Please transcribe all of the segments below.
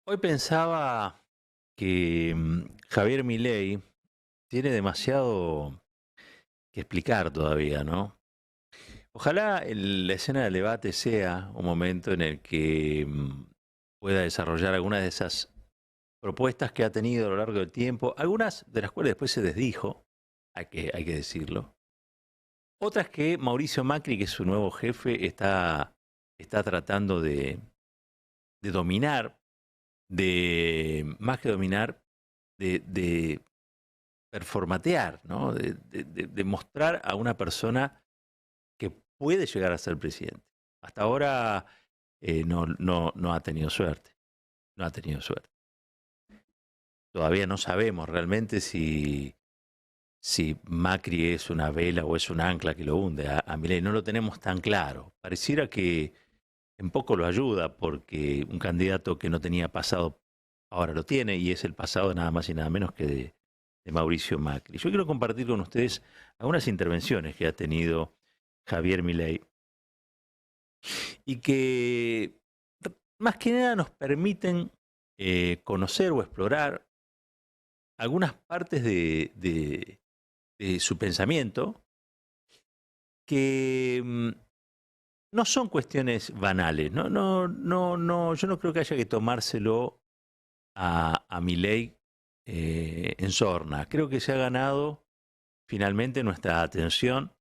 Hoy pensaba que Javier Milei tiene demasiado que explicar todavía, ¿no? Ojalá la escena del debate sea un momento en el que pueda desarrollar algunas de esas propuestas que ha tenido a lo largo del tiempo, algunas de las cuales después se desdijo, hay que decirlo. Otras que Mauricio Macri, que es su nuevo jefe, está tratando de dominar, más que dominar, de performatear, ¿no? De mostrar a una persona que puede llegar a ser presidente. Hasta ahora no ha tenido suerte, no ha tenido suerte. Todavía no sabemos realmente si Macri es una vela o es un ancla que lo hunde a Milei. No lo tenemos tan claro. Pareciera que en poco lo ayuda porque un candidato que no tenía pasado ahora lo tiene y es el pasado nada más y nada menos que de Mauricio Macri. Yo quiero compartir con ustedes algunas intervenciones que ha tenido Javier Milei y que más que nada nos permiten conocer o explorar algunas partes de su pensamiento que no son cuestiones banales. Yo no creo que haya que tomárselo a Milei en sorna. Creo que se ha ganado finalmente nuestra atención.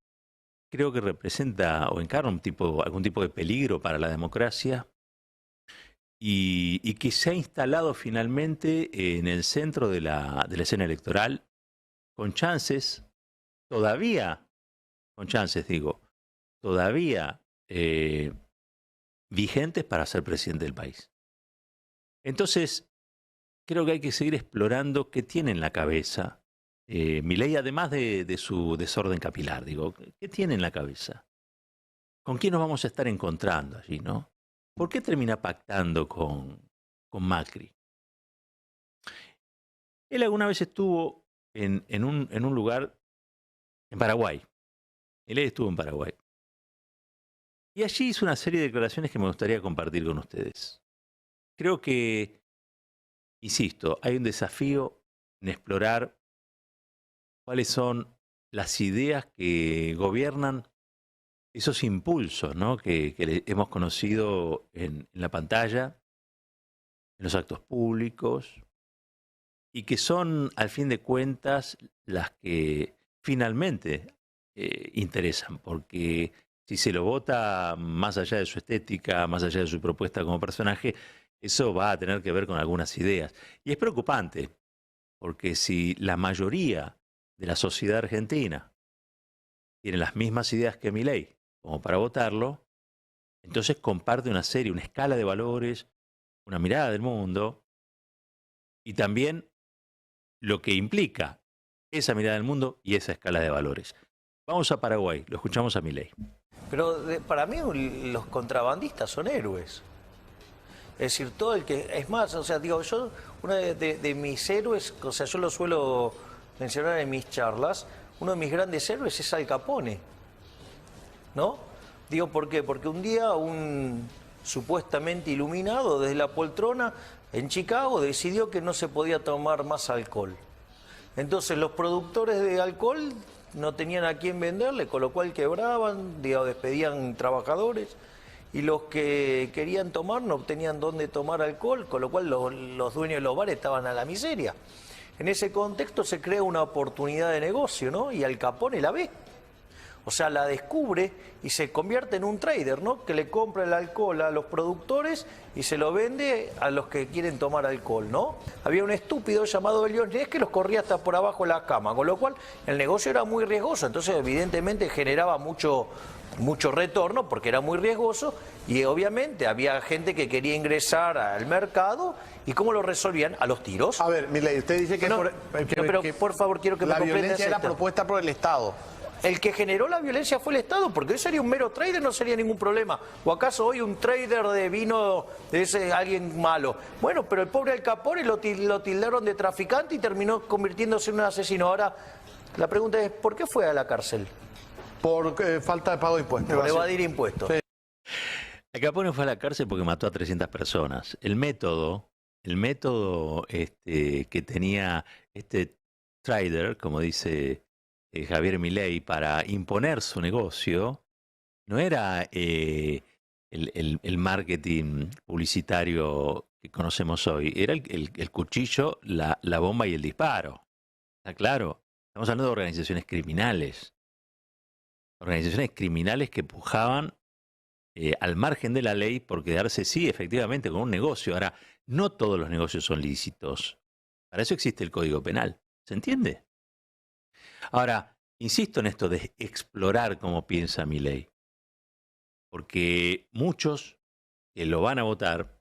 Creo que representa o encarna algún tipo de peligro para la democracia y que se ha instalado finalmente en el centro de la escena electoral con chances, todavía, con chances digo, todavía vigentes para ser presidente del país. Entonces, creo que hay que seguir explorando qué tiene en la cabeza Milei, además de su desorden capilar, digo, ¿qué tiene en la cabeza? ¿Con quién nos vamos a estar encontrando allí, no? ¿Por qué termina pactando con Macri? Él alguna vez estuvo en un lugar, en Paraguay. Él estuvo en Paraguay. Y allí hizo una serie de declaraciones que me gustaría compartir con ustedes. Creo que, insisto, hay un desafío en explorar cuáles son las ideas que gobiernan esos impulsos, ¿no? que hemos conocido en la pantalla, en los actos públicos, y que son, al fin de cuentas, las que finalmente interesan, porque si se lo vota más allá de su estética, más allá de su propuesta como personaje, eso va a tener que ver con algunas ideas. Y es preocupante, porque si la mayoría de la sociedad argentina tiene las mismas ideas que Milei como para votarlo, entonces comparte una serie, una escala de valores, una mirada del mundo y también lo que implica esa mirada del mundo y esa escala de valores. Vamos a Paraguay, lo escuchamos a Milei. Pero para mí los contrabandistas son héroes. Es decir, todo el que... Es más, o sea, digo, yo, uno de mis héroes, o sea, yo lo suelo mencionar en mis charlas, uno de mis grandes héroes es Al Capone, ¿no? Digo, ¿por qué? Porque un día un supuestamente iluminado desde la poltrona en Chicago decidió que no se podía tomar más alcohol. Entonces los productores de alcohol no tenían a quién venderle, con lo cual quebraban, digamos, despedían trabajadores, y los que querían tomar no tenían dónde tomar alcohol, con lo cual los dueños de los bares estaban a la miseria. En ese contexto se crea una oportunidad de negocio, ¿no? Y Al Capone la ve. O sea, la descubre y se convierte en un trader, ¿no? Que le compra el alcohol a los productores y se lo vende a los que quieren tomar alcohol, ¿no? Había un estúpido llamado Elionés que los corría hasta por abajo de la cama, con lo cual el negocio era muy riesgoso. Entonces, evidentemente, generaba mucho retorno porque era muy riesgoso y obviamente había gente que quería ingresar al mercado. ¿Y cómo lo resolvían? A los tiros. A ver, Milei, usted dice que, pero por favor, quiero que me comprendas. la violencia era esto. propuesta por el Estado. El que generó la violencia fue el Estado, porque hoy sería un mero trader, no sería ningún problema. ¿O acaso hoy un trader de vino es alguien malo? Bueno, pero el pobre Al Capone lo tildaron de traficante y terminó convirtiéndose en un asesino. Ahora, la pregunta es, ¿por qué fue a la cárcel? Por falta de pago de impuestos. Por evadir impuestos. Sí. Al Capone fue a la cárcel porque mató a 300 personas. El método el método que tenía este trader, como dice Javier Milei, para imponer su negocio, no era el marketing publicitario que conocemos hoy, era el cuchillo, la bomba y el disparo. ¿Está claro? Estamos hablando de organizaciones criminales que pujaban al margen de la ley por quedarse, sí, efectivamente, con un negocio. Ahora, no todos los negocios son lícitos. Para eso existe el Código Penal. ¿Se entiende? Ahora, insisto en esto de explorar cómo piensa mi ley. Porque muchos que lo van a votar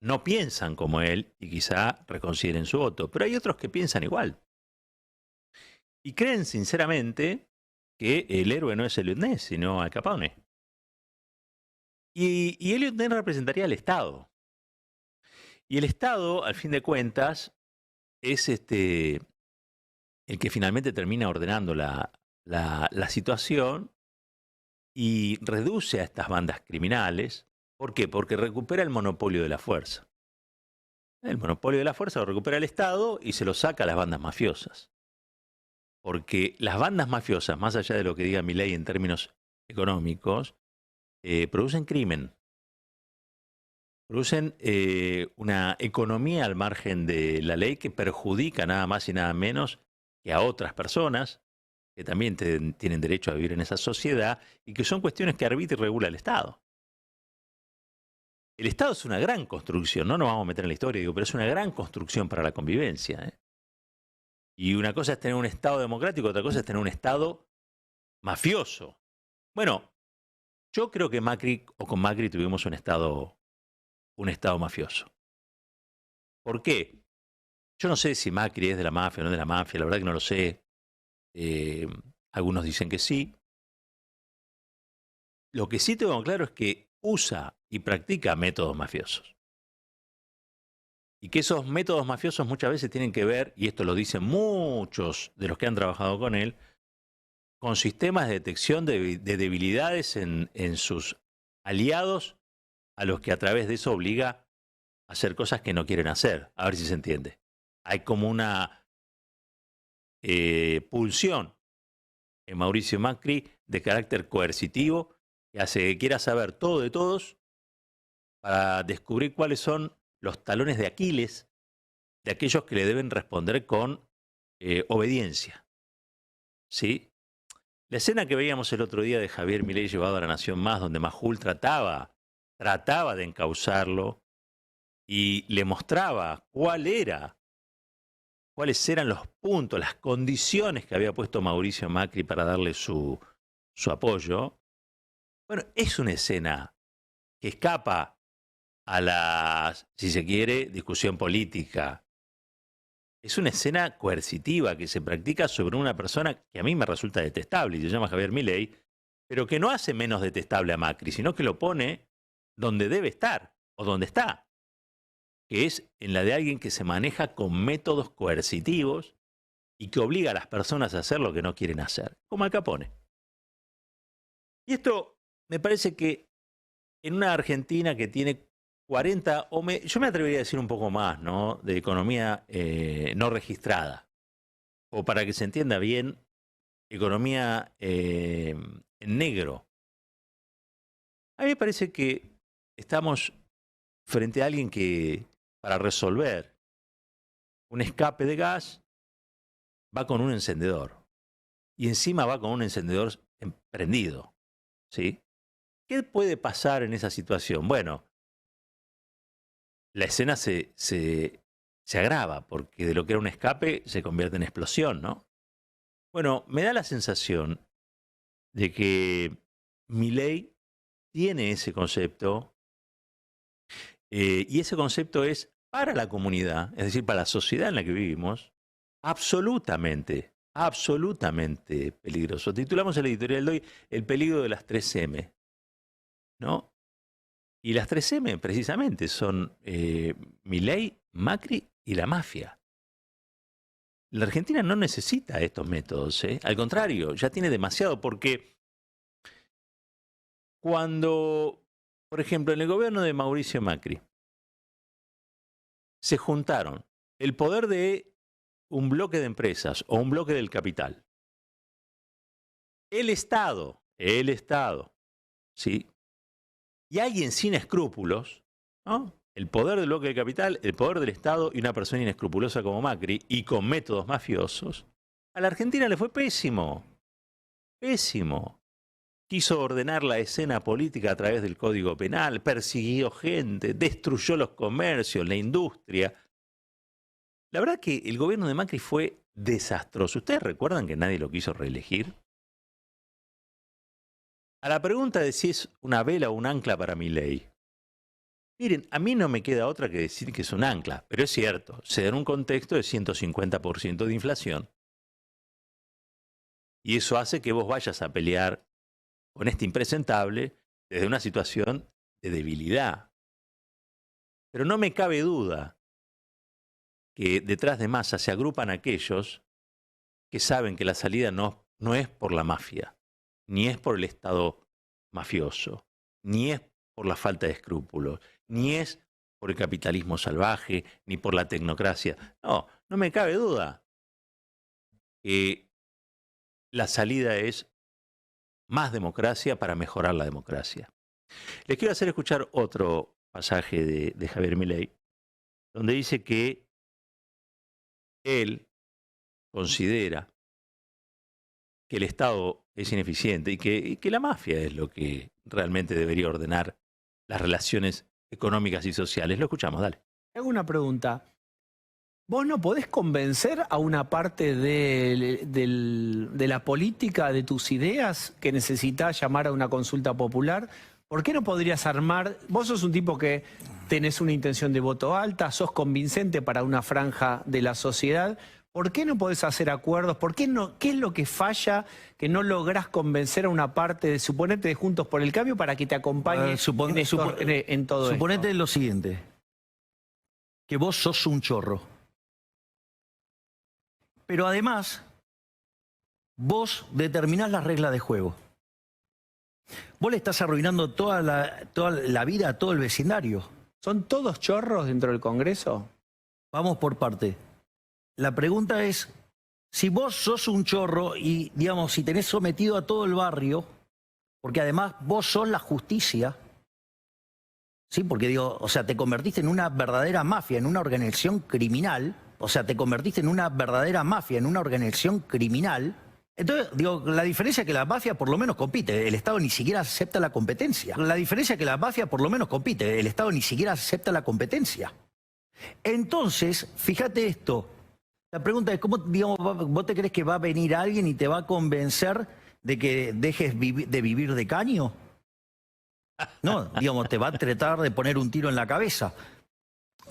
no piensan como él y quizá reconsideren su voto. Pero hay otros que piensan igual. Y creen sinceramente que el héroe no es Elliot Ness, sino Al Capone. Y Elliot Ness representaría al Estado. Y el Estado, al fin de cuentas, es el que finalmente termina ordenando la situación y reduce a estas bandas criminales. ¿Por qué? Porque recupera el monopolio de la fuerza. El monopolio de la fuerza lo recupera el Estado y se lo saca a las bandas mafiosas. Porque las bandas mafiosas, más allá de lo que diga Milei en términos económicos, producen crimen. Producen una economía al margen de la ley que perjudica nada más y nada menos que a otras personas que también tienen derecho a vivir en esa sociedad y que son cuestiones que arbitra y regula el Estado. El Estado es una gran construcción, no nos vamos a meter en la historia, digo, pero es una gran construcción para la convivencia. Y una cosa es tener un Estado democrático, otra cosa es tener un Estado mafioso. Bueno, yo creo que con Macri tuvimos un Estado mafioso. ¿Por qué? Yo no sé si Macri es de la mafia o no es de la mafia, la verdad que no lo sé. Algunos dicen que sí. Lo que sí tengo claro es que usa y practica métodos mafiosos. Y que esos métodos mafiosos muchas veces tienen que ver, y esto lo dicen muchos de los que han trabajado con él, con sistemas de detección de debilidades en sus aliados, a los que a través de eso obliga a hacer cosas que no quieren hacer. A ver si se entiende. Hay como una pulsión en Mauricio Macri de carácter coercitivo que hace que quiera saber todo de todos para descubrir cuáles son los talones de Aquiles de aquellos que le deben responder con obediencia. ¿Sí? La escena que veíamos el otro día de Javier Milei llevado a La Nación Más, donde Majul trataba de encauzarlo y le mostraba cuáles eran los puntos, las condiciones que había puesto Mauricio Macri para darle su apoyo. Bueno, es una escena que escapa a la, si se quiere, discusión política. Es una escena coercitiva que se practica sobre una persona que a mí me resulta detestable y se llama Javier Milei, pero que no hace menos detestable a Macri, sino que lo pone donde debe estar o donde está, que es en la de alguien que se maneja con métodos coercitivos y que obliga a las personas a hacer lo que no quieren hacer, como Al Capone. Y esto me parece que en una Argentina que tiene 40, yo me atrevería a decir un poco más, ¿no?, de economía no registrada, o para que se entienda bien, economía en negro. A mí me parece que estamos frente a alguien que, para resolver un escape de gas, va con un encendedor. Y encima va con un encendedor prendido. ¿Sí? ¿Qué puede pasar en esa situación? Bueno, la escena se agrava, porque de lo que era un escape se convierte en explosión, ¿no? Bueno, me da la sensación de que Milei tiene ese concepto, y ese concepto es para la comunidad, es decir, para la sociedad en la que vivimos, absolutamente peligroso. Titulamos el editorial de hoy El peligro de las 3M, ¿no? Y las 3M precisamente son Milei, Macri y la mafia. La Argentina no necesita estos métodos, ¿eh? Al contrario, ya tiene demasiado, porque cuando, por ejemplo, en el gobierno de Mauricio Macri, se juntaron el poder de un bloque de empresas o un bloque del capital, el Estado, ¿sí? Y alguien sin escrúpulos, ¿no? El poder del bloque de capital, el poder del Estado y una persona inescrupulosa como Macri y con métodos mafiosos, a la Argentina le fue pésimo, pésimo. Quiso ordenar la escena política a través del Código Penal, persiguió gente, destruyó los comercios, la industria. La verdad que el gobierno de Macri fue desastroso. ¿Ustedes recuerdan que nadie lo quiso reelegir? A la pregunta de si es una vela o un ancla para Milei, miren, a mí no me queda otra que decir que es un ancla, pero es cierto, se da en un contexto de 150% de inflación. Y eso hace que vos vayas a pelear con este impresentable desde una situación de debilidad. Pero no me cabe duda que detrás de Massa se agrupan aquellos que saben que la salida no es por la mafia, ni es por el Estado mafioso, ni es por la falta de escrúpulos, ni es por el capitalismo salvaje, ni por la tecnocracia. No, no me cabe duda que la salida es más democracia para mejorar la democracia. Les quiero hacer escuchar otro pasaje de Javier Milei, donde dice que él considera que el Estado es ineficiente y que la mafia es lo que realmente debería ordenar las relaciones económicas y sociales. Lo escuchamos, dale. Hago una pregunta. ¿Vos no podés convencer a una parte de la política, de tus ideas, que necesitas llamar a una consulta popular? ¿Por qué no podrías armar? Vos sos un tipo que tenés una intención de voto alta, sos convincente para una franja de la sociedad. ¿Por qué no podés hacer acuerdos? ¿Por qué no? ¿Qué es lo que falla que no lográs convencer a una parte de, suponete, de Juntos por el Cambio para que te acompañe en todo esto? Suponete lo siguiente, que vos sos un chorro. Pero además, vos determinás las reglas de juego. Vos le estás arruinando toda la vida a todo el vecindario. ¿Son todos chorros dentro del Congreso? Vamos por parte. La pregunta es, si vos sos un chorro y, digamos, si tenés sometido a todo el barrio, porque además vos sos la justicia, ¿sí? Porque digo, o sea, te convertiste en una verdadera mafia, en una organización criminal. O sea, te convertiste en una verdadera mafia, en una organización criminal. Entonces, digo, la diferencia es que la mafia por lo menos compite. El Estado ni siquiera acepta la competencia. La diferencia es que la mafia por lo menos compite. El Estado ni siquiera acepta la competencia. Entonces, fíjate esto. La pregunta es, ¿cómo, digamos, vos te crees que va a venir alguien y te va a convencer de que dejes de vivir de caño? No, digamos, te va a tratar de poner un tiro en la cabeza.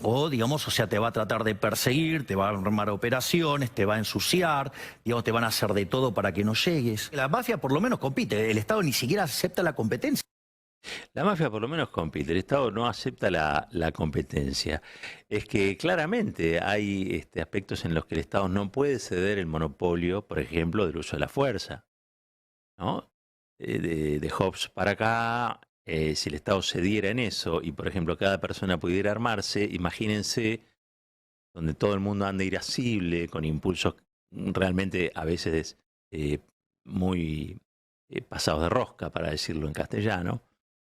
O, digamos, o sea, te va a tratar de perseguir, te va a armar operaciones, te va a ensuciar, digamos, te van a hacer de todo para que no llegues. La mafia por lo menos compite, el Estado ni siquiera acepta la competencia. La mafia por lo menos compite, el Estado no acepta la competencia. Es que claramente hay aspectos en los que el Estado no puede ceder el monopolio, por ejemplo, del uso de la fuerza, ¿no? De Hobbes para acá, si el Estado cediera en eso y, por ejemplo, cada persona pudiera armarse, imagínense donde todo el mundo anda irascible, con impulsos realmente a veces muy pasados de rosca, para decirlo en castellano,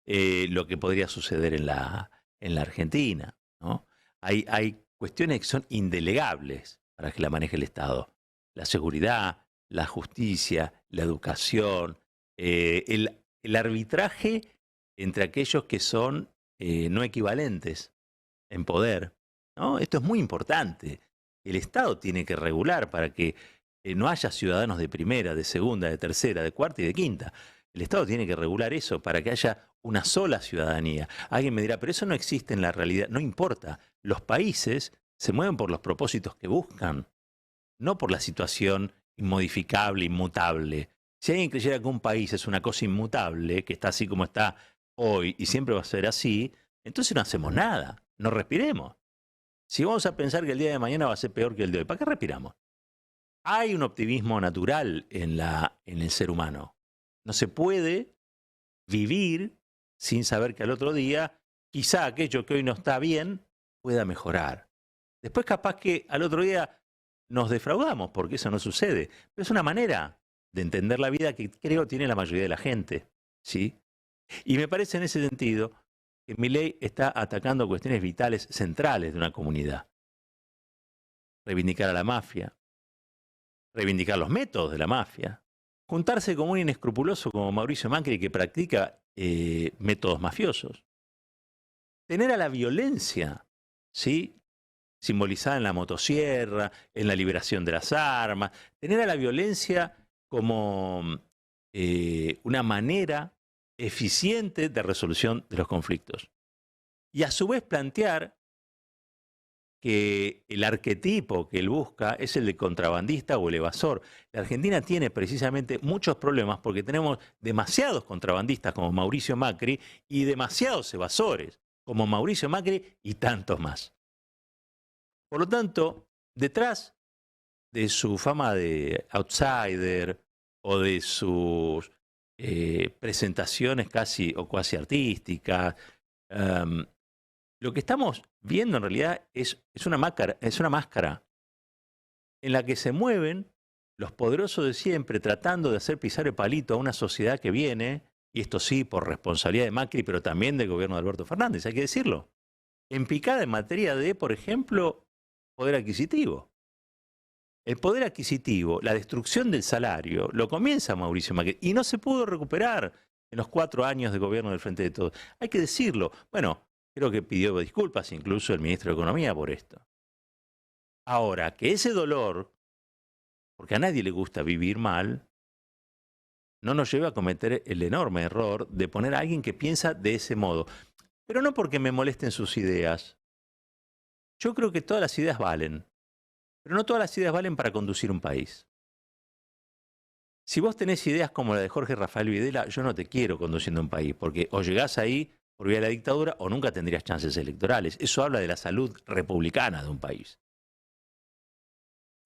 lo que podría suceder en la Argentina, ¿no? Hay cuestiones que son indelegables para que la maneje el Estado. La seguridad, la justicia, la educación, el arbitraje entre aquellos que son no equivalentes en poder, ¿no? Esto es muy importante. El Estado tiene que regular para que no haya ciudadanos de primera, de segunda, de tercera, de cuarta y de quinta. El Estado tiene que regular eso para que haya una sola ciudadanía. Alguien me dirá, pero eso no existe en la realidad. No importa. Los países se mueven por los propósitos que buscan, no por la situación inmodificable, inmutable. Si alguien creyera que un país es una cosa inmutable, que está así como está hoy y siempre va a ser así, entonces no hacemos nada, no respiremos. Si vamos a pensar que el día de mañana va a ser peor que el de hoy, ¿para qué respiramos? Hay un optimismo natural en el ser humano. No se puede vivir sin saber que al otro día quizá aquello que hoy no está bien pueda mejorar. Después capaz que al otro día nos defraudamos, porque eso no sucede. Pero es una manera de entender la vida que creo tiene la mayoría de la gente, ¿sí? Y me parece en ese sentido que Milei está atacando cuestiones vitales centrales de una comunidad. Reivindicar a la mafia, reivindicar los métodos de la mafia, juntarse con un inescrupuloso como Mauricio Macri que practica métodos mafiosos, tener a la violencia, ¿sí?, simbolizada en la motosierra, en la liberación de las armas, tener a la violencia como una manera eficiente de resolución de los conflictos. Y a su vez plantear que el arquetipo que él busca es el de contrabandista o el evasor. La Argentina tiene precisamente muchos problemas porque tenemos demasiados contrabandistas como Mauricio Macri y demasiados evasores como Mauricio Macri y tantos más. Por lo tanto, detrás de su fama de outsider o de sus presentaciones casi o cuasi artísticas, lo que estamos viendo en realidad es una máscara en la que se mueven los poderosos de siempre tratando de hacer pisar el palito a una sociedad que viene, y esto sí por responsabilidad de Macri, pero también del gobierno de Alberto Fernández, hay que decirlo, en picada en materia de, por ejemplo, poder adquisitivo. El poder adquisitivo, la destrucción del salario, lo comienza Mauricio Macri y no se pudo recuperar en los 4 años de gobierno del Frente de Todos. Hay que decirlo. Bueno, creo que pidió disculpas incluso el ministro de Economía por esto. Ahora, que ese dolor, porque a nadie le gusta vivir mal, no nos lleva a cometer el enorme error de poner a alguien que piensa de ese modo. Pero no porque me molesten sus ideas. Yo creo que todas las ideas valen, pero no todas las ideas valen para conducir un país. Si vos tenés ideas como la de Jorge Rafael Videla, yo no te quiero conduciendo un país, porque o llegás ahí por vía de la dictadura o nunca tendrías chances electorales. Eso habla de la salud republicana de un país.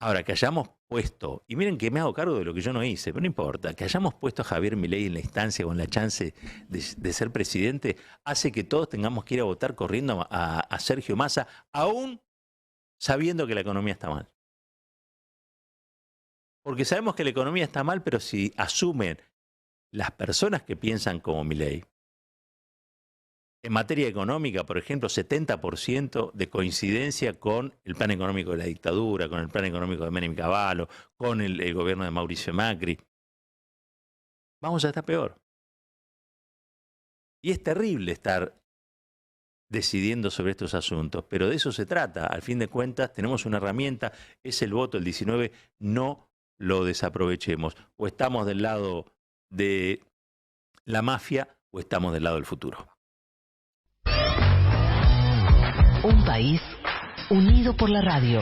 Ahora, que hayamos puesto, y miren que me hago cargo de lo que yo no hice, pero no importa, que hayamos puesto a Javier Milei en la instancia con la chance de ser presidente, hace que todos tengamos que ir a votar corriendo a Sergio Massa, aún sabiendo que la economía está mal. Porque sabemos que la economía está mal, pero si asumen las personas que piensan como Milei, en materia económica, por ejemplo, 70% de coincidencia con el plan económico de la dictadura, con el plan económico de Menem y Cavallo, con el gobierno de Mauricio Macri. Vamos a estar peor. Y es terrible estar decidiendo sobre estos asuntos, pero de eso se trata. Al fin de cuentas, tenemos una herramienta, es el voto, el 19, no lo desaprovechemos. O estamos del lado de la mafia o estamos del lado del futuro. Un país unido por la radio.